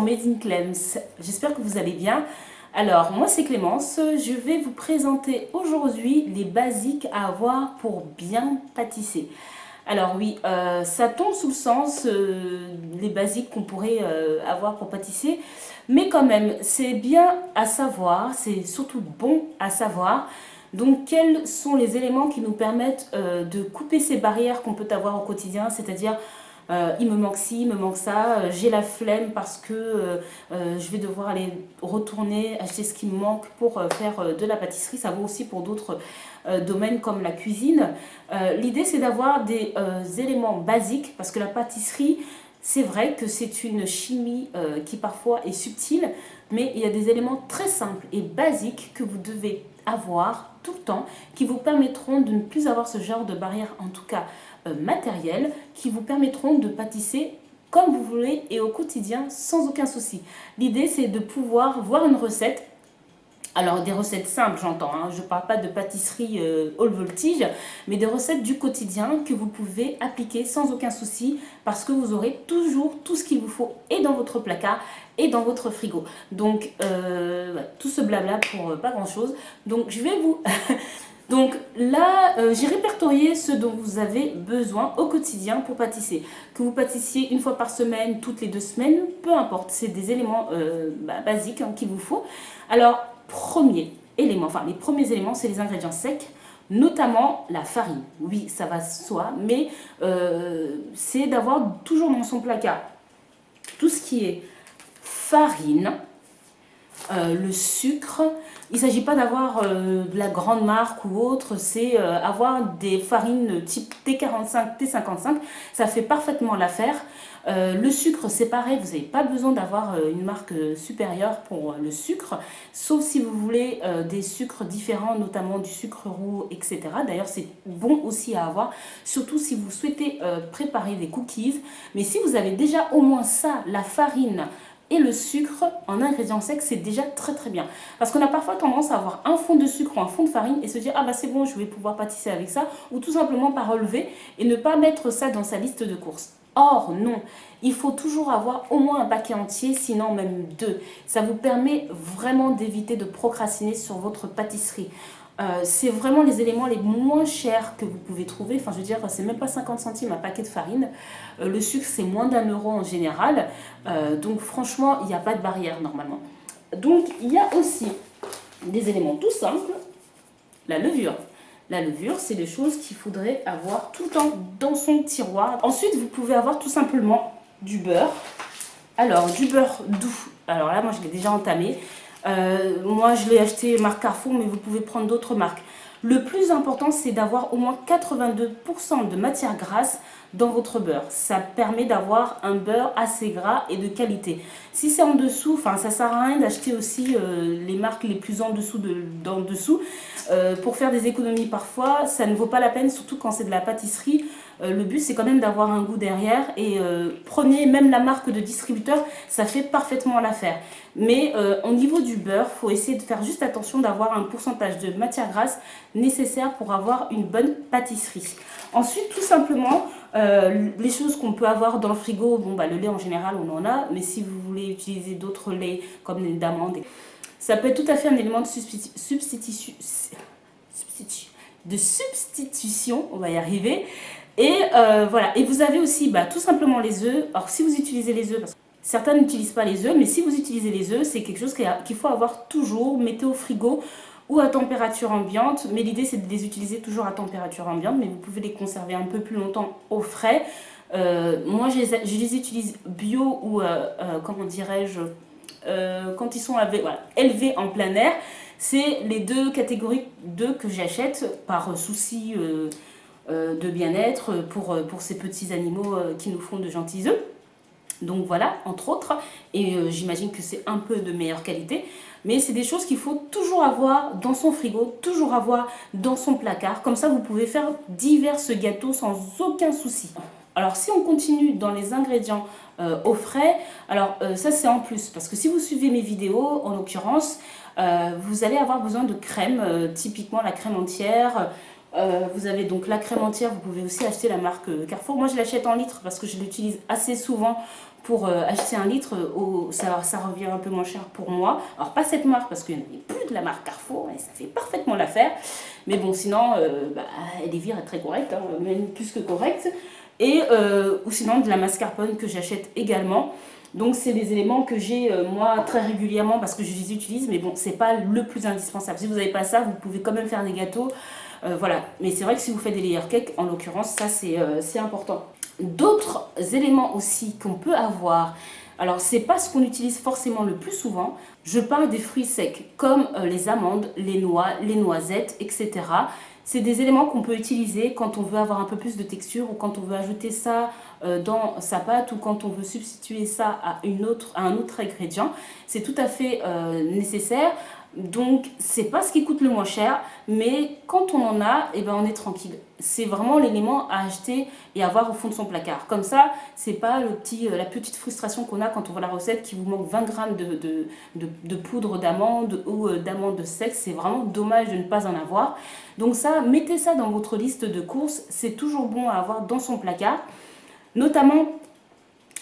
Made in Clems, j'espère que vous allez bien. Alors moi c'est Clémence, je vais vous présenter aujourd'hui les basiques à avoir pour bien pâtisser. Alors oui, ça tombe sous le sens, les basiques qu'on pourrait avoir pour pâtisser, mais quand même c'est bien à savoir, c'est surtout bon à savoir. Donc quels sont les éléments qui nous permettent de couper ces barrières qu'on peut avoir au quotidien, c'est-à-dire il me manque ci, il me manque ça, j'ai la flemme parce que je vais devoir aller retourner acheter ce qui me manque pour faire de la pâtisserie. Ça vaut aussi pour d'autres domaines comme la cuisine. L'idée c'est d'avoir des éléments basiques parce que la pâtisserie, c'est vrai que c'est une chimie qui parfois est subtile, mais il y a des éléments très simples et basiques que vous devez avoir tout le temps qui vous permettront de ne plus avoir ce genre de barrière, en tout cas matérielles, qui vous permettront de pâtisser comme vous voulez et au quotidien sans aucun souci. L'idée c'est de pouvoir voir une recette. Alors des recettes simples j'entends, hein. Je ne parle pas de pâtisserie haute voltige, mais des recettes du quotidien que vous pouvez appliquer sans aucun souci parce que vous aurez toujours tout ce qu'il vous faut et dans votre placard et dans votre frigo. Donc tout ce blabla pour pas grand chose. Donc je vais vous... Donc là, j'ai répertorié ce dont vous avez besoin au quotidien pour pâtisser. Que vous pâtissiez une fois par semaine, toutes les 2 semaines, peu importe. C'est des éléments basiques qu'il vous faut. Alors, premier élément, enfin les premiers éléments, c'est les ingrédients secs, notamment la farine. Oui, ça va de soi, mais c'est d'avoir toujours dans son placard tout ce qui est farine, le sucre. Il ne s'agit pas d'avoir de la grande marque ou autre, c'est avoir des farines type T45, T55, ça fait parfaitement l'affaire. Le sucre, c'est pareil, vous n'avez pas besoin d'avoir une marque supérieure pour le sucre, sauf si vous voulez des sucres différents, notamment du sucre roux, etc. D'ailleurs, c'est bon aussi à avoir, surtout si vous souhaitez préparer des cookies. Mais si vous avez déjà au moins ça, la farine, et le sucre en ingrédients secs, c'est déjà très très bien. Parce qu'on a parfois tendance à avoir un fond de sucre ou un fond de farine et se dire ah bah c'est bon, je vais pouvoir pâtisser avec ça, ou tout simplement pas relever et ne pas mettre ça dans sa liste de courses. Or non, il faut toujours avoir au moins un paquet entier, sinon même 2. Ça vous permet vraiment d'éviter de procrastiner sur votre pâtisserie. C'est vraiment les éléments les moins chers que vous pouvez trouver. Enfin, je veux dire, c'est même pas 50 centimes un paquet de farine. Le sucre, c'est moins d'1 € en général. Donc, franchement, il n'y a pas de barrière normalement. Donc, il y a aussi des éléments tout simples. La levure. La levure, c'est des choses qu'il faudrait avoir tout le temps dans son tiroir. Ensuite, vous pouvez avoir tout simplement du beurre. Alors, du beurre doux. Alors là, moi, je l'ai déjà entamé. Moi, je l'ai acheté marque Carrefour, mais vous pouvez prendre d'autres marques. Le plus important, c'est d'avoir au moins 82% de matière grasse dans votre beurre. Ça permet d'avoir un beurre assez gras et de qualité. Si c'est en dessous, enfin, ça sert à rien d'acheter aussi les marques les plus en dessous d'en dessous. Pour faire des économies parfois, ça ne vaut pas la peine, surtout quand c'est de la pâtisserie. Le but, c'est quand même d'avoir un goût derrière. Et prenez même la marque de distributeur, ça fait parfaitement l'affaire. Mais au niveau du beurre, il faut essayer de faire juste attention d'avoir un pourcentage de matière grasse nécessaire pour avoir une bonne pâtisserie. Ensuite, tout simplement, les choses qu'on peut avoir dans le frigo, bon, bah, le lait en général, on en a. Mais si vous voulez utiliser d'autres laits comme les d'amandes, ça peut être tout à fait un élément de substitution, on va y arriver. Et voilà, et vous avez aussi tout simplement les œufs. Alors si vous utilisez les œufs, parce que certains n'utilisent pas les œufs, mais si vous utilisez les œufs, c'est quelque chose qu'il faut avoir toujours, mettez au frigo ou à température ambiante. Mais l'idée c'est de les utiliser toujours à température ambiante, mais vous pouvez les conserver un peu plus longtemps au frais. Moi je les utilise bio ou comment dirais-je, quand ils sont élevés en plein air. C'est les 2 catégories d'œufs que j'achète par souci de bien-être pour ces petits animaux qui nous font de gentils œufs. Donc voilà, entre autres, et j'imagine que c'est un peu de meilleure qualité, mais c'est des choses qu'il faut toujours avoir dans son frigo, toujours avoir dans son placard, comme ça vous pouvez faire divers gâteaux sans aucun souci. Alors si on continue dans les ingrédients au frais, alors ça c'est en plus, parce que si vous suivez mes vidéos, en l'occurrence, vous allez avoir besoin de crème, typiquement la crème entière. Vous avez donc la crème entière, vous pouvez aussi acheter la marque Carrefour. Moi je l'achète en litres parce que je l'utilise assez souvent pour acheter 1 litre, ça revient un peu moins cher pour moi. Alors pas cette marque parce qu'il n'y en a plus de la marque Carrefour et ça fait parfaitement l'affaire. Mais bon, sinon, Elivir est très correcte, hein, même plus que correcte. Et ou sinon de la mascarpone que j'achète également. Donc c'est des éléments que j'ai moi très régulièrement parce que je les utilise, mais bon, c'est pas le plus indispensable. Si vous n'avez pas ça, vous pouvez quand même faire des gâteaux, voilà. Mais c'est vrai que si vous faites des layer cakes, en l'occurrence, ça c'est important. D'autres éléments aussi qu'on peut avoir, alors c'est pas ce qu'on utilise forcément le plus souvent, je parle des fruits secs comme les amandes, les noix, les noisettes, etc. C'est des éléments qu'on peut utiliser quand on veut avoir un peu plus de texture ou quand on veut ajouter ça dans sa pâte ou quand on veut substituer ça à un autre ingrédient. C'est tout à fait nécessaire. Donc, c'est pas ce qui coûte le moins cher, mais quand on en a, eh ben, on est tranquille. C'est vraiment l'élément à acheter et à avoir au fond de son placard. Comme ça, c'est pas la petite frustration qu'on a quand on voit la recette qui vous manque 20 grammes de poudre d'amande ou d'amande sec. C'est vraiment dommage de ne pas en avoir. Donc ça, mettez ça dans votre liste de courses. C'est toujours bon à avoir dans son placard. Notamment,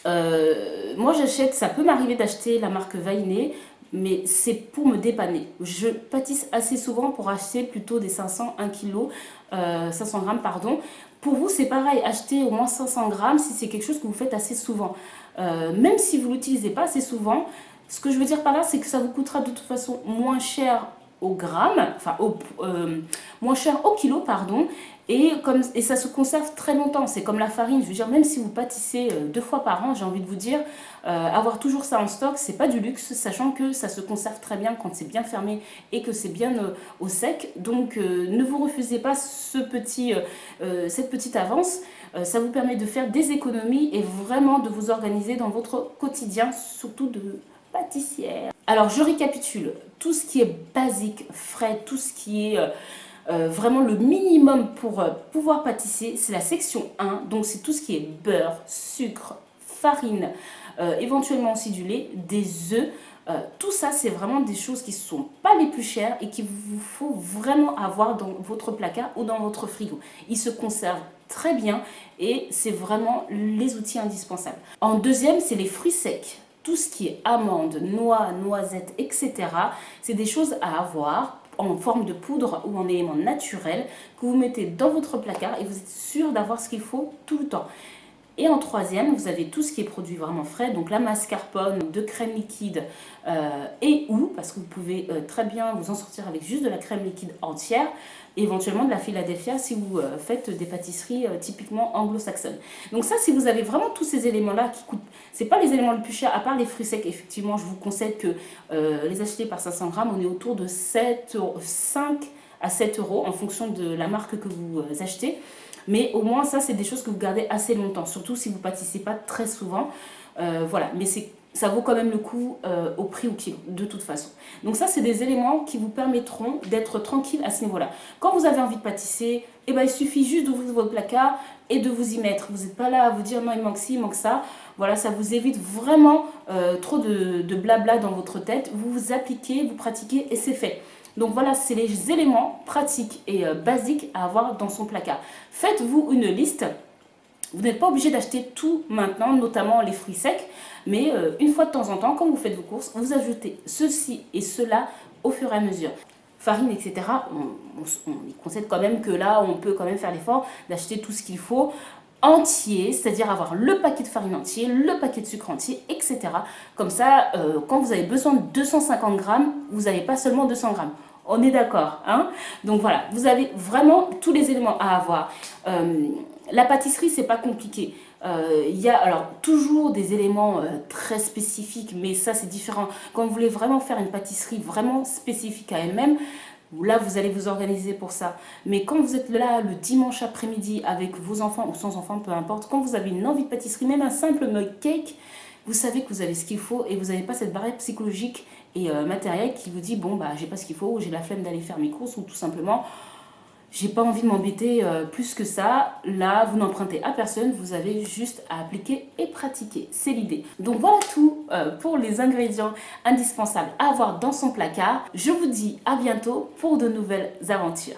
moi j'achète, ça peut m'arriver d'acheter la marque Vainé, mais c'est pour me dépanner. Je pâtisse assez souvent pour acheter plutôt des 1 kg, 500 grammes, pardon. Pour vous, c'est pareil, achetez au moins 500 grammes si c'est quelque chose que vous faites assez souvent. Même si vous ne l'utilisez pas assez souvent, ce que je veux dire par là, c'est que ça vous coûtera de toute façon moins cher au gramme, enfin moins cher au kilo, pardon, et ça se conserve très longtemps. C'est comme la farine, je veux dire, même si vous pâtissez 2 fois par an, j'ai envie de vous dire, avoir toujours ça en stock, c'est pas du luxe, sachant que ça se conserve très bien quand c'est bien fermé et que c'est bien au sec. Donc ne vous refusez pas cette petite avance. Ça vous permet de faire des économies et vraiment de vous organiser dans votre quotidien, surtout de pâtissière. Alors je récapitule, tout ce qui est basique, frais, tout ce qui est vraiment le minimum pour pouvoir pâtisser, c'est la section 1, donc c'est tout ce qui est beurre, sucre, farine, éventuellement aussi du lait, des œufs. Tout ça, c'est vraiment des choses qui ne sont pas les plus chères et qu'il vous faut vraiment avoir dans votre placard ou dans votre frigo. Ils se conservent très bien et c'est vraiment les outils indispensables. En deuxième, c'est les fruits secs. Tout ce qui est amandes, noix, noisettes, etc. C'est des choses à avoir en forme de poudre ou en élément naturel que vous mettez dans votre placard et vous êtes sûr d'avoir ce qu'il faut tout le temps. Et en troisième, vous avez tout ce qui est produit vraiment frais, donc la mascarpone, de crème liquide parce que vous pouvez très bien vous en sortir avec juste de la crème liquide entière, et éventuellement de la Philadelphia si vous faites des pâtisseries typiquement anglo-saxonnes. Donc ça, si vous avez vraiment tous ces éléments-là qui coûtent, c'est pas les éléments les plus chers, à part les fruits secs, effectivement, je vous conseille que les acheter par 500 grammes, on est autour de 5 à 7 euros en fonction de la marque que vous achetez. Mais au moins, ça, c'est des choses que vous gardez assez longtemps, surtout si vous ne pâtissez pas très souvent. Voilà, mais ça vaut quand même le coup au prix au kilo, de toute façon. Donc ça, c'est des éléments qui vous permettront d'être tranquille à ce niveau-là. Quand vous avez envie de pâtisser, eh ben, il suffit juste d'ouvrir votre placard et de vous y mettre. Vous n'êtes pas là à vous dire non, il manque ci, il manque ça. Voilà, ça vous évite vraiment trop de blabla dans votre tête. Vous vous appliquez, vous pratiquez et c'est fait. Donc voilà, c'est les éléments pratiques et basiques à avoir dans son placard. Faites-vous une liste. Vous n'êtes pas obligé d'acheter tout maintenant, notamment les fruits secs. Mais une fois de temps en temps, quand vous faites vos courses, vous ajoutez ceci et cela au fur et à mesure. Farine, etc. On y concède quand même que là, on peut quand même faire l'effort d'acheter tout ce qu'il faut entier, c'est-à-dire avoir le paquet de farine entier, le paquet de sucre entier, etc. Comme ça, quand vous avez besoin de 250 grammes, vous n'avez pas seulement 200 grammes. On est d'accord, hein? Donc voilà, vous avez vraiment tous les éléments à avoir. La pâtisserie, c'est pas compliqué. Il y a alors toujours des éléments très spécifiques, mais ça c'est différent. Quand vous voulez vraiment faire une pâtisserie vraiment spécifique à elle-même, là vous allez vous organiser pour ça. Mais quand vous êtes là le dimanche après-midi avec vos enfants ou sans enfants, peu importe, quand vous avez une envie de pâtisserie, même un simple mug cake, vous savez que vous avez ce qu'il faut et vous n'avez pas cette barrière psychologique et matérielle qui vous dit bon bah j'ai pas ce qu'il faut, ou j'ai la flemme d'aller faire mes courses, ou tout simplement j'ai pas envie de m'embêter plus que ça. Là, vous n'empruntez à personne, vous avez juste à appliquer et pratiquer. C'est l'idée. Donc voilà tout pour les ingrédients indispensables à avoir dans son placard. Je vous dis à bientôt pour de nouvelles aventures.